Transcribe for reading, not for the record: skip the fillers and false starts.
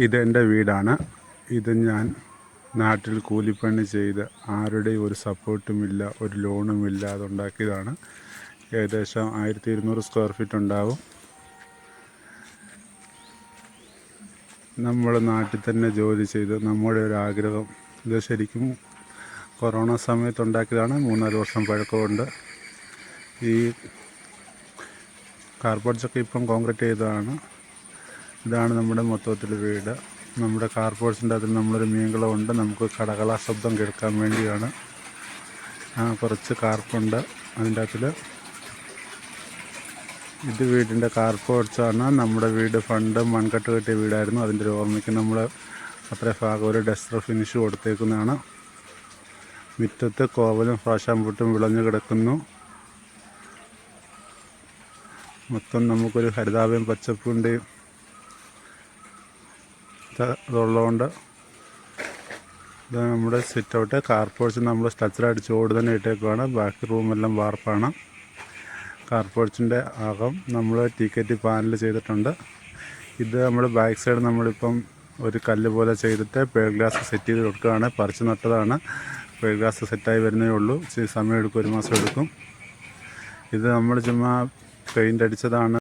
ഇതെൻ്റെ വീടാണ്. ഇത് ഞാൻ നാട്ടിൽ കൂലിപ്പണി ചെയ്ത് ആരുടെയും ഒരു സപ്പോർട്ടുമില്ല, ഒരു ലോണുമില്ല, അതുണ്ടാക്കിയതാണ്. ഏകദേശം 1200 സ്ക്വയർ ഫീറ്റ് ഉണ്ടാവും. നമ്മൾ നാട്ടിൽ തന്നെ ജോലി ചെയ്ത് നമ്മുടെ ഒരു ആഗ്രഹം. ഇത് ശരിക്കും കൊറോണ സമയത്തുണ്ടാക്കിയതാണ്. 3-4 വർഷം പഴക്കമുണ്ട്. ഈ കാർപോർട്ട്സൊക്കെ ഇപ്പം കോൺക്രീറ്റ് ചെയ്തതാണ്. ഇതാണ് നമ്മുടെ മൊത്തത്തിൽ വീട്. നമ്മുടെ കാർപോർട്ട്സിൻ്റെ അതിൽ നമ്മളൊരു മീൻകുളമുണ്ട്. നമുക്ക് കടകള ശബ്ദം കേൾക്കാൻ വേണ്ടിയാണ്. കുറച്ച് കാർപ്പുണ്ട് അതിൻ്റെ അകത്തിൽ. ഇത് വീടിൻ്റെ കാർപോർട്ട്സാണ്. നമ്മുടെ വീട് പണ്ട് മൺകട്ട് കെട്ടിയ വീടായിരുന്നു. അതിൻ്റെ ഒരു ഓർമ്മയ്ക്ക് നമ്മൾ അത്ര ഭാഗം ഒരു ഡസ്റ്റർ ഫിനിഷ് കൊടുത്തേക്കുന്നതാണ്. മുറ്റത്ത് കോവലും ഫ്രാഷാമ്പൂട്ടും വിളഞ്ഞു കിടക്കുന്നു. മൊത്തം നമുക്കൊരു ഹരിതാഭയും പച്ചപ്പിൻ്റെയും ഇതുള്ളതുകൊണ്ട് ഇത് നമ്മുടെ സിറ്റ് ഔട്ട്. കാർപോർട്ട്സ് നമ്മൾ സ്ട്രക്ചർ അടിച്ച് ഓട് തന്നെ ഇട്ടേക്കുവാണ്. ബാക്കി റൂമെല്ലാം വാർപ്പാണ്. കാർപോർട്ട്സിൻ്റെ അകം നമ്മൾ ടിക്കറ്റ് പാനൽ ചെയ്തിട്ടുണ്ട്. ഇത് നമ്മുടെ ബാക്ക് സൈഡ് നമ്മളിപ്പം ഒരു കല്ല് പോലെ ചെയ്തിട്ട് പേൾ ഗ്ലാസ് സെറ്റ് ചെയ്ത് കൊടുക്കുകയാണ്. പറിച്ച് നട്ടതാണ്. പേൾ ഗ്ലാസ് സെറ്റായി വരുന്നേ ഉള്ളൂ. ഇച്ചിരി സമയം എടുക്കും, 1 മാസം എടുക്കും. ഇത് നമ്മൾ ചുമ്മാ പെയിൻ്റ് അടിച്ചതാണ്.